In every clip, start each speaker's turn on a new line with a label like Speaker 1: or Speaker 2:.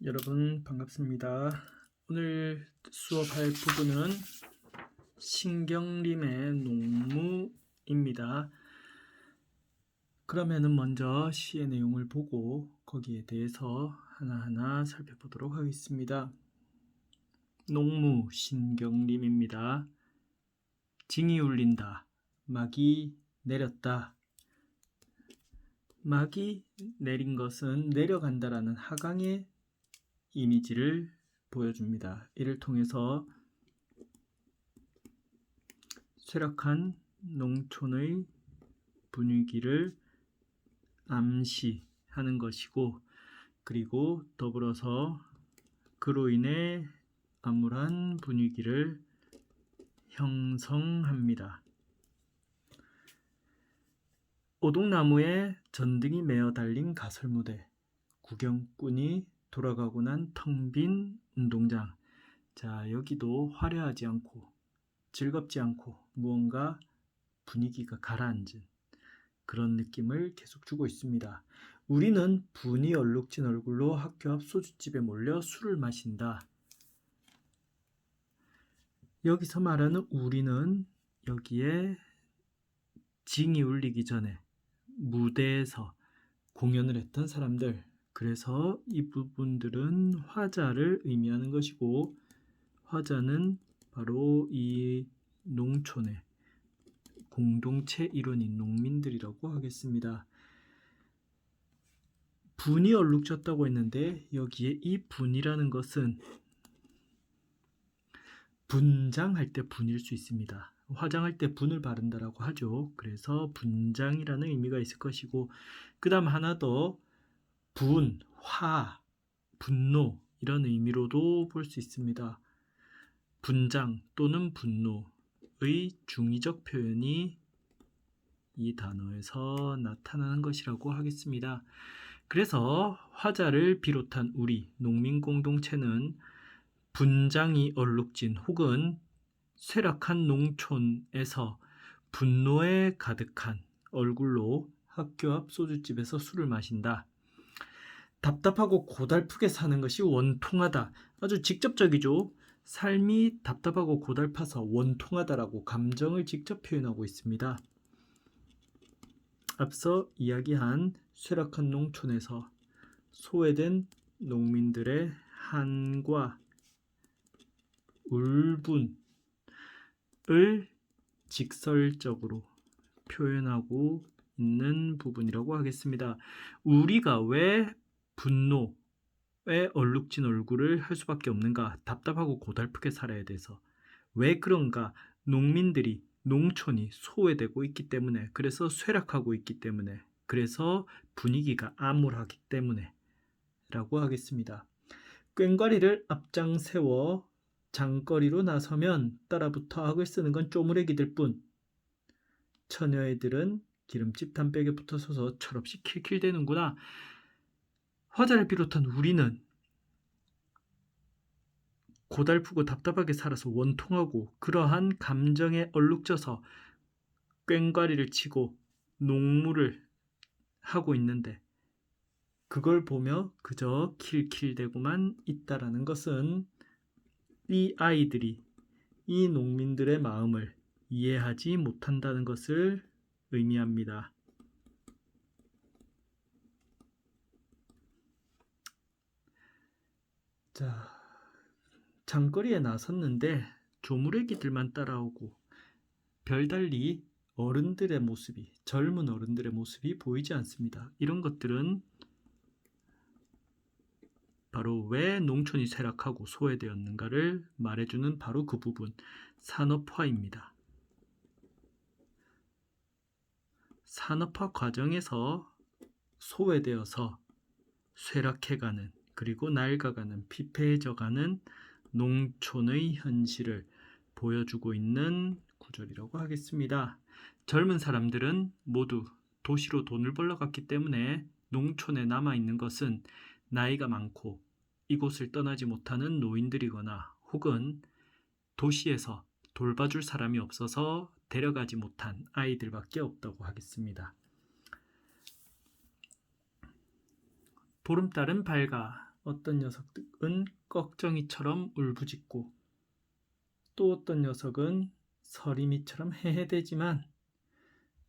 Speaker 1: 여러분 반갑습니다. 오늘 수업할 부분은 신경림의 농무입니다. 그러면은 먼저 시의 내용을 보고 거기에 대해서 하나하나 살펴보도록 하겠습니다. 농무 신경림입니다. 징이 울린다. 막이 내렸다. 막이 내린 것은 내려간다라는 하강의 이미지를 보여줍니다. 이를 통해서 쇠락한 농촌의 분위기를 암시하는 것이고, 그리고 더불어서 그로 인해 암울한 분위기를 형성합니다. 오동나무에 전등이 매어 달린 가설무대, 구경꾼이 돌아가고 난 텅 빈 운동장. 자, 여기도 화려하지 않고 즐겁지 않고 무언가 분위기가 가라앉은 그런 느낌을 계속 주고 있습니다. 우리는 분이 얼룩진 얼굴로 학교 앞 소주집에 몰려 술을 마신다. 여기서 말하는 우리는 여기에 징이 울리기 전에 무대에서 공연을 했던 사람들, 그래서 이 부분들은 화자를 의미하는 것이고, 화자는 바로 이 농촌의 공동체 일원인 농민들이라고 하겠습니다. 분이 얼룩졌다고 했는데 여기에 이 분이라는 것은 분장할 때 분일 수 있습니다. 화장할 때 분을 바른다라고 하죠. 그래서 분장이라는 의미가 있을 것이고, 그 다음 하나 더 분, 화, 분노 이런 의미로도 볼 수 있습니다. 분장 또는 분노의 중의적 표현이 이 단어에서 나타나는 것이라고 하겠습니다. 그래서 화자를 비롯한 우리 농민 공동체는 분장이 얼룩진 혹은 쇠락한 농촌에서 분노에 가득한 얼굴로 학교 앞 소주집에서 술을 마신다. 답답하고 고달프게 사는 것이 원통하다. 아주 직접적이죠. 삶이 답답하고 고달파서 원통하다라고 감정을 직접 표현하고 있습니다. 앞서 이야기한 쇠락한 농촌에서 소외된 농민들의 한과 울분을 직설적으로 표현하고 있는 부분이라고 하겠습니다. 우리가 왜 분노에 얼룩진 얼굴을 할 수밖에 없는가? 답답하고 고달프게 살아야 돼서. 왜 그런가? 농민들이, 농촌이 소외되고 있기 때문에, 그래서 쇠락하고 있기 때문에, 그래서 분위기가 암울하기 때문에 라고 하겠습니다. 꽹과리를 앞장 세워 장거리로 나서면 따라붙어 악을 쓰는 건 쪼무레기들 뿐. 처녀애들은 기름집 담백에 붙어서서 철없이 킬킬대는구나. 화자를 비롯한 우리는 고달프고 답답하게 살아서 원통하고 그러한 감정에 얼룩져서 꽹과리를 치고 농무를 하고 있는데, 그걸 보며 그저 킬킬대고만 있다라는 것은 이 아이들이 이 농민들의 마음을 이해하지 못한다는 것을 의미합니다. 자, 장거리에 나섰는데 조무래기들만 따라오고 별달리 어른들의 모습이, 젊은 어른들의 모습이 보이지 않습니다. 이런 것들은 바로 왜 농촌이 쇠락하고 소외되었는가를 말해주는 바로 그 부분, 산업화입니다. 산업화 과정에서 소외되어서 쇠락해가는, 그리고 낡아가는, 피폐해져가는 농촌의 현실을 보여주고 있는 구절이라고 하겠습니다. 젊은 사람들은 모두 도시로 돈을 벌러 갔기 때문에 농촌에 남아있는 것은 나이가 많고 이곳을 떠나지 못하는 노인들이거나 혹은 도시에서 돌봐줄 사람이 없어서 데려가지 못한 아이들밖에 없다고 하겠습니다. 보름달은 밝아 어떤 녀석은 꺽정이처럼 울부짖고 또 어떤 녀석은 서리미처럼 헤헤대지만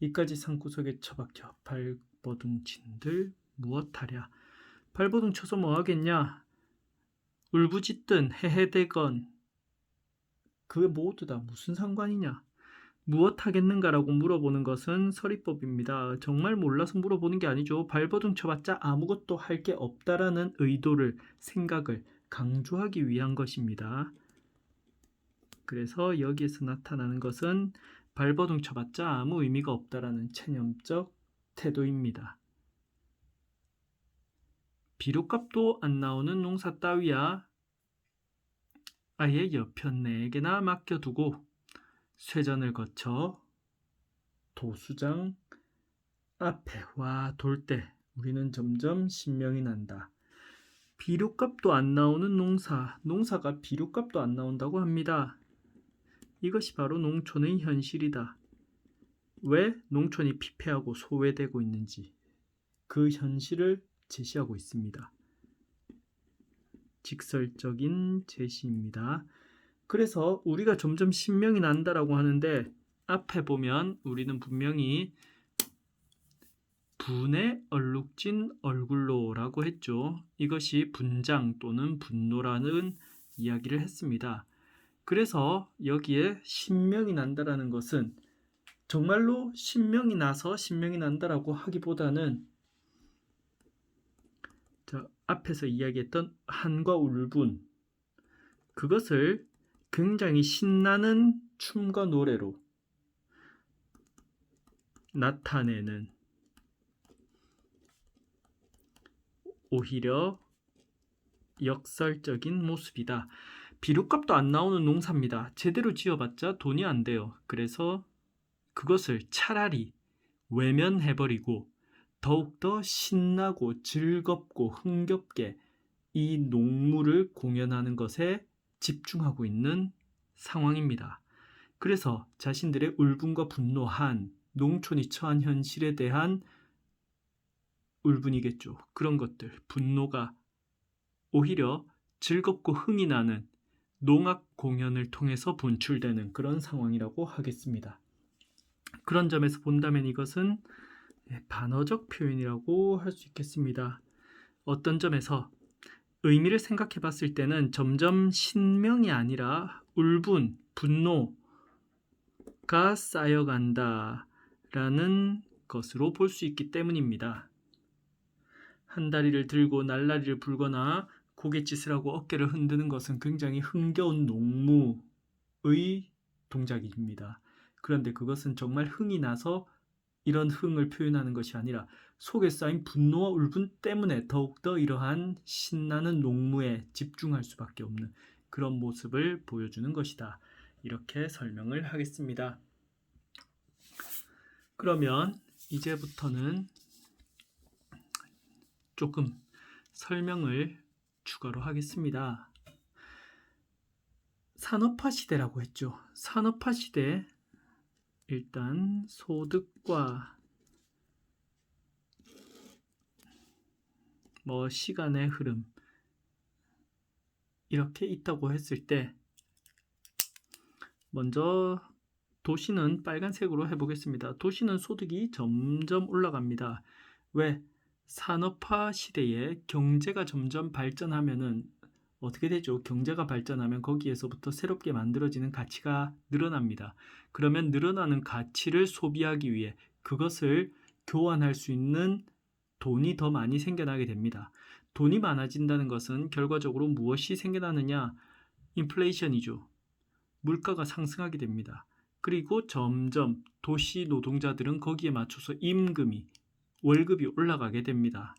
Speaker 1: 이까지 산구석에 처박혀 발버둥친들 무엇하랴. 발버둥 쳐서 뭐하겠냐. 울부짖든 헤헤대건 그 모두 다 무슨 상관이냐. 무엇하겠는가라고 물어보는 것은 서리법입니다. 정말 몰라서 물어보는 게 아니죠. 발버둥 쳐봤자 아무것도 할 게 없다라는 의도를, 생각을 강조하기 위한 것입니다. 그래서 여기에서 나타나는 것은 발버둥 쳐봤자 아무 의미가 없다라는 체념적 태도입니다. 비료값도 안 나오는 농사 따위야 아예 여편네에게나 맡겨두고 쇠전을 거쳐 도수장 앞에 와 돌 때 우리는 점점 신명이 난다. 비료값도 안 나오는 농사가 비료값도 안 나온다고 합니다. 이것이 바로 농촌의 현실이다. 왜 농촌이 피폐하고 소외되고 있는지 그 현실을 제시하고 있습니다. 직설적인 제시입니다. 그래서 우리가 점점 신명이 난다라고 하는데 앞에 보면 우리는 분명히 분에 얼룩진 얼굴로 라고 했죠. 이것이 분장 또는 분노라는 이야기를 했습니다. 그래서 여기에 신명이 난다라는 것은 정말로 신명이 나서 신명이 난다라고 하기보다는 앞에서 이야기했던 한과 울분, 그것을 굉장히 신나는 춤과 노래로 나타내는 오히려 역설적인 모습이다. 비료값도 안 나오는 농사입니다. 제대로 지어봤자 돈이 안 돼요. 그래서 그것을 차라리 외면해버리고 더욱더 신나고 즐겁고 흥겹게 이 농무를 공연하는 것에 집중하고 있는 상황입니다. 그래서 자신들의 울분과 분노한 농촌이 처한 현실에 대한 울분이겠죠. 그런 것들, 분노가 오히려 즐겁고 흥이 나는 농악 공연을 통해서 분출되는 그런 상황이라고 하겠습니다. 그런 점에서 본다면 이것은 반어적 표현이라고 할 수 있겠습니다. 어떤 점에서 의미를 생각해 봤을 때는 점점 신명이 아니라 울분, 분노가 쌓여간다 라는 것으로 볼 수 있기 때문입니다. 한 다리를 들고 날라리를 불거나 고갯짓을 하고 어깨를 흔드는 것은 굉장히 흥겨운 농무의 동작입니다. 그런데 그것은 정말 흥이 나서 이런 흥을 표현하는 것이 아니라 속에 쌓인 분노와 울분 때문에 더욱더 이러한 신나는 농무에 집중할 수밖에 없는 그런 모습을 보여주는 것이다. 이렇게 설명을 하겠습니다. 그러면 이제부터는 조금 설명을 추가로 하겠습니다. 산업화 시대라고 했죠. 산업화 시대 일단 소득과 시간의 흐름 이렇게 있다고 했을 때 먼저 도시는 빨간색으로 해보겠습니다. 도시는 소득이 점점 올라갑니다. 왜? 산업화 시대에 경제가 점점 발전하면은 어떻게 되죠? 경제가 발전하면 거기에서부터 새롭게 만들어지는 가치가 늘어납니다. 그러면 늘어나는 가치를 소비하기 위해 그것을 교환할 수 있는 돈이 더 많이 생겨나게 됩니다. 돈이 많아진다는 것은 결과적으로 무엇이 생겨나느냐? 인플레이션이죠. 물가가 상승하게 됩니다. 그리고 점점 도시 노동자들은 거기에 맞춰서 임금이, 월급이 올라가게 됩니다.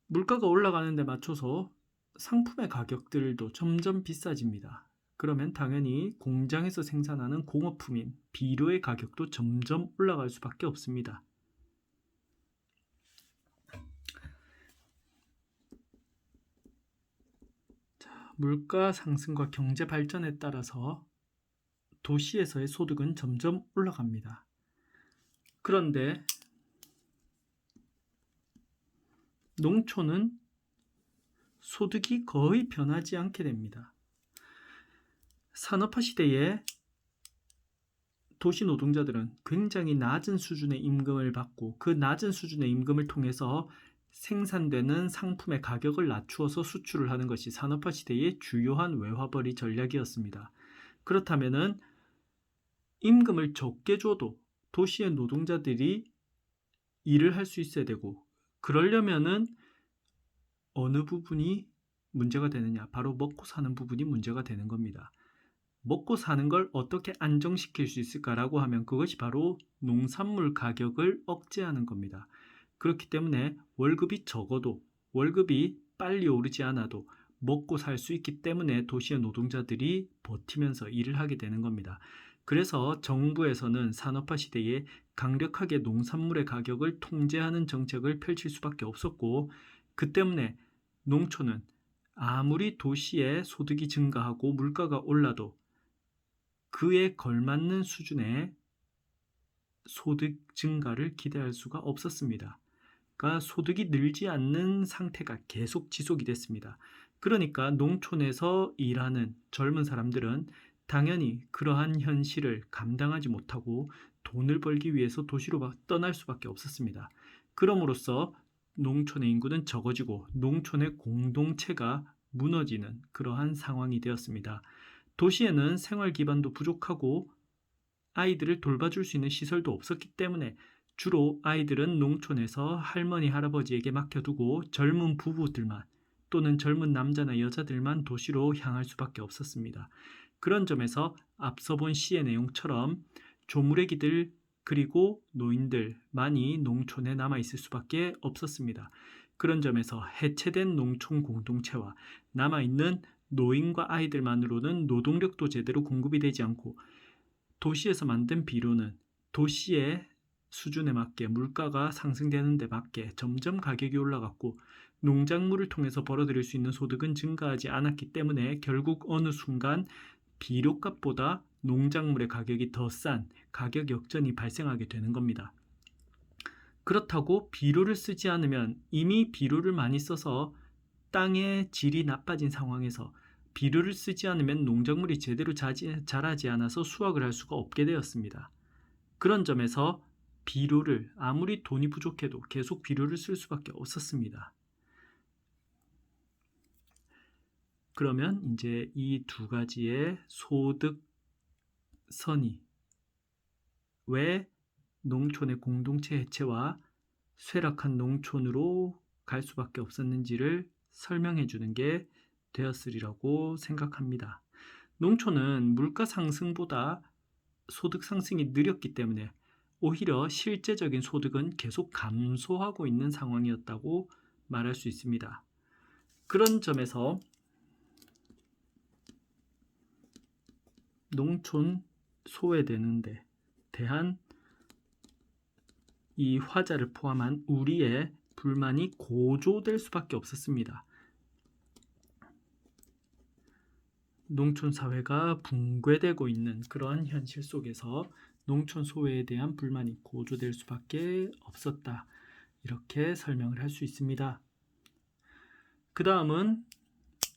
Speaker 1: 물가가 올라가는 데 맞춰서 상품의 가격들도 점점 비싸집니다. 그러면 당연히 공장에서 생산하는 공업품인 비료의 가격도 점점 올라갈 수밖에 없습니다. 물가 상승과 경제 발전에 따라서 도시에서의 소득은 점점 올라갑니다. 그런데 농촌은 소득이 거의 변하지 않게 됩니다. 산업화 시대에 도시 노동자들은 굉장히 낮은 수준의 임금을 받고 그 낮은 수준의 임금을 통해서 생산되는 상품의 가격을 낮추어서 수출을 하는 것이 산업화 시대의 주요한 외화벌이 전략이었습니다. 그렇다면은 임금을 적게 줘도 도시의 노동자들이 일을 할 수 있어야 되고, 그러려면은 어느 부분이 문제가 되느냐? 바로 먹고 사는 부분이 문제가 되는 겁니다. 먹고 사는 걸 어떻게 안정시킬 수 있을까라고 하면 그것이 바로 농산물 가격을 억제하는 겁니다. 그렇기 때문에 월급이 적어도, 월급이 빨리 오르지 않아도 먹고 살 수 있기 때문에 도시의 노동자들이 버티면서 일을 하게 되는 겁니다. 그래서 정부에서는 산업화 시대에 강력하게 농산물의 가격을 통제하는 정책을 펼칠 수밖에 없었고, 그 때문에 농촌은 아무리 도시의 소득이 증가하고 물가가 올라도 그에 걸맞는 수준의 소득 증가를 기대할 수가 없었습니다. 그러니까 소득이 늘지 않는 상태가 계속 지속이 됐습니다. 그러니까 농촌에서 일하는 젊은 사람들은 당연히 그러한 현실을 감당하지 못하고 돈을 벌기 위해서 도시로 떠날 수밖에 없었습니다. 그럼으로써 농촌의 인구는 적어지고 농촌의 공동체가 무너지는 그러한 상황이 되었습니다. 도시에는 생활 기반도 부족하고 아이들을 돌봐줄 수 있는 시설도 없었기 때문에 주로 아이들은 농촌에서 할머니, 할아버지에게 맡겨두고 젊은 부부들만 또는 젊은 남자나 여자들만 도시로 향할 수밖에 없었습니다. 그런 점에서 앞서 본 시의 내용처럼 조무래기들 그리고 노인들만이 농촌에 남아있을 수밖에 없었습니다. 그런 점에서 해체된 농촌 공동체와 남아있는 노인과 아이들만으로는 노동력도 제대로 공급이 되지 않고 도시에서 만든 비료는 도시의 수준에 맞게 물가가 상승되는 데 맞게 점점 가격이 올라갔고 농작물을 통해서 벌어들일 수 있는 소득은 증가하지 않았기 때문에 결국 어느 순간 비료값보다 농작물의 가격이 더 싼 가격 역전이 발생하게 되는 겁니다. 그렇다고 비료를 쓰지 않으면 이미 비료를 많이 써서 땅의 질이 나빠진 상황에서 비료를 쓰지 않으면 농작물이 제대로 자라지 않아서 수확을 할 수가 없게 되었습니다. 그런 점에서 비료를 아무리 돈이 부족해도 계속 비료를 쓸 수밖에 없었습니다. 그러면 이제 이 두 가지의 소득선이 왜 농촌의 공동체 해체와 쇠락한 농촌으로 갈 수밖에 없었는지를 설명해 주는 게 되었으리라고 생각합니다. 농촌은 물가 상승보다 소득 상승이 느렸기 때문에 오히려 실제적인 소득은 계속 감소하고 있는 상황이었다고 말할 수 있습니다. 그런 점에서 농촌 소외되는 데 대한 이 화자를 포함한 우리의 불만이 고조될 수밖에 없었습니다. 농촌 사회가 붕괴되고 있는 그러한 현실 속에서 농촌 소외에 대한 불만이 고조될 수밖에 없었다. 이렇게 설명을 할 수 있습니다. 그 다음은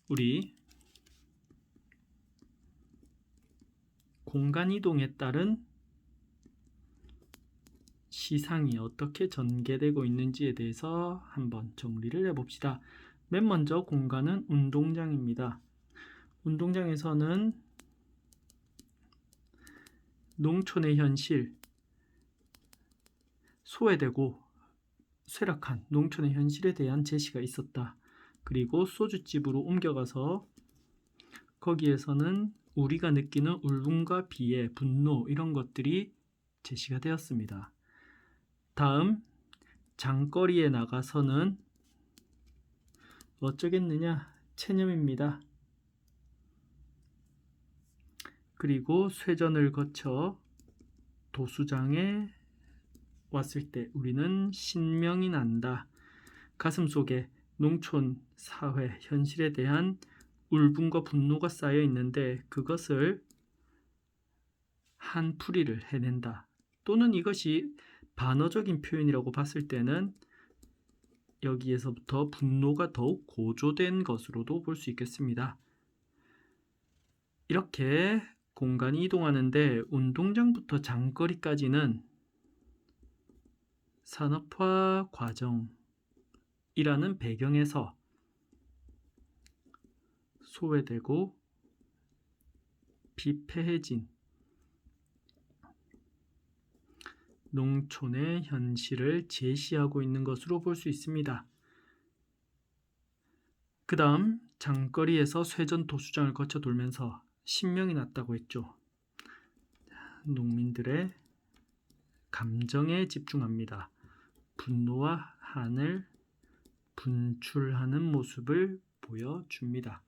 Speaker 1: 우리 공간 이동에 따른 시상이 어떻게 전개되고 있는지에 대해서 한번 정리를 해봅시다. 맨 먼저 공간은 운동장입니다. 운동장에서는 농촌의 현실, 소외되고 쇠락한 농촌의 현실에 대한 제시가 있었다. 그리고 소주집으로 옮겨가서 거기에서는 우리가 느끼는 울분과 비애, 분노 이런 것들이 제시가 되었습니다. 다음 장거리에 나가서는 어쩌겠느냐? 체념입니다. 그리고 쇠전을 거쳐 도수장에 왔을 때 우리는 신명이 난다. 가슴속에 농촌 사회 현실에 대한 울분과 분노가 쌓여 있는데 그것을 한풀이를 해낸다. 또는 이것이 반어적인 표현이라고 봤을 때는 여기에서부터 분노가 더욱 고조된 것으로도 볼 수 있겠습니다. 이렇게 공간이 이동하는데 운동장부터 장거리까지는 산업화 과정이라는 배경에서 소외되고 비폐해진 농촌의 현실을 제시하고 있는 것으로 볼 수 있습니다. 그 다음 장거리에서 쇠전 도수장을 거쳐 돌면서 신명이 났다고 했죠. 농민들의 감정에 집중합니다. 분노와 한을 분출하는 모습을 보여줍니다.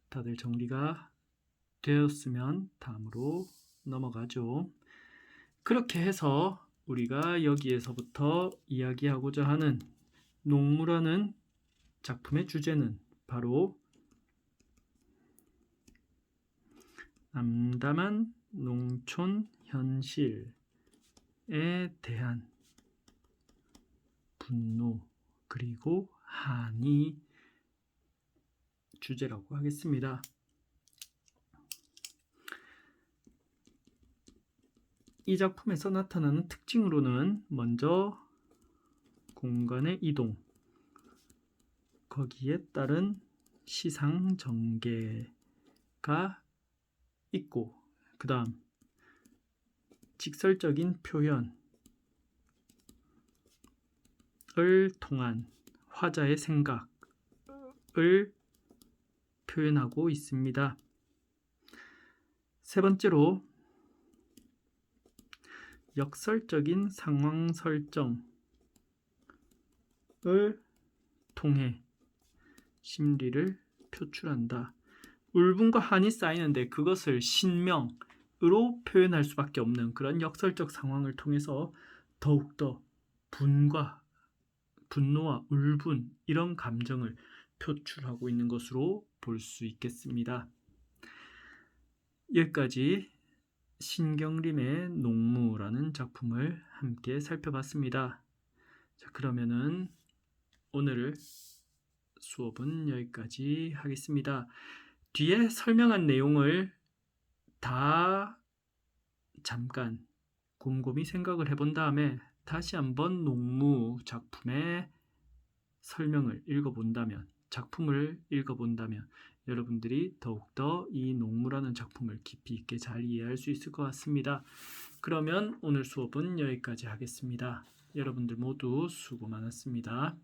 Speaker 1: 다들 정리가 되었으면 다음으로 넘어가죠. 그렇게 해서 우리가 여기에서부터 이야기하고자 하는 농무라는 작품의 주제는 바로 암담한 농촌 현실에 대한 분노 그리고 한이 주제라고 하겠습니다. 이 작품에서 나타나는 특징으로는 먼저 공간의 이동, 거기에 따른 시상 전개가 있고, 그 다음 직설적인 표현을 통한 화자의 생각을 표현하고 있습니다. 세 번째로 역설적인 상황 설정을 통해 심리를 표출한다. 울분과 한이 쌓이는데 그것을 신명으로 표현할 수밖에 없는 그런 역설적 상황을 통해서 더욱더 분노와 울분 이런 감정을 표출하고 있는 것으로 볼 수 있겠습니다. 여기까지 신경림의 농무라는 작품을 함께 살펴봤습니다. 자, 그러면은 오늘 수업은 여기까지 하겠습니다. 뒤에 설명한 내용을 다 잠깐 곰곰이 생각을 해본 다음에 다시 한번 농무 작품의 설명을 읽어본다면, 작품을 읽어본다면 여러분들이 더욱더 이 농무라는 작품을 깊이 있게 잘 이해할 수 있을 것 같습니다. 그러면 오늘 수업은 여기까지 하겠습니다. 여러분들 모두 수고 많았습니다.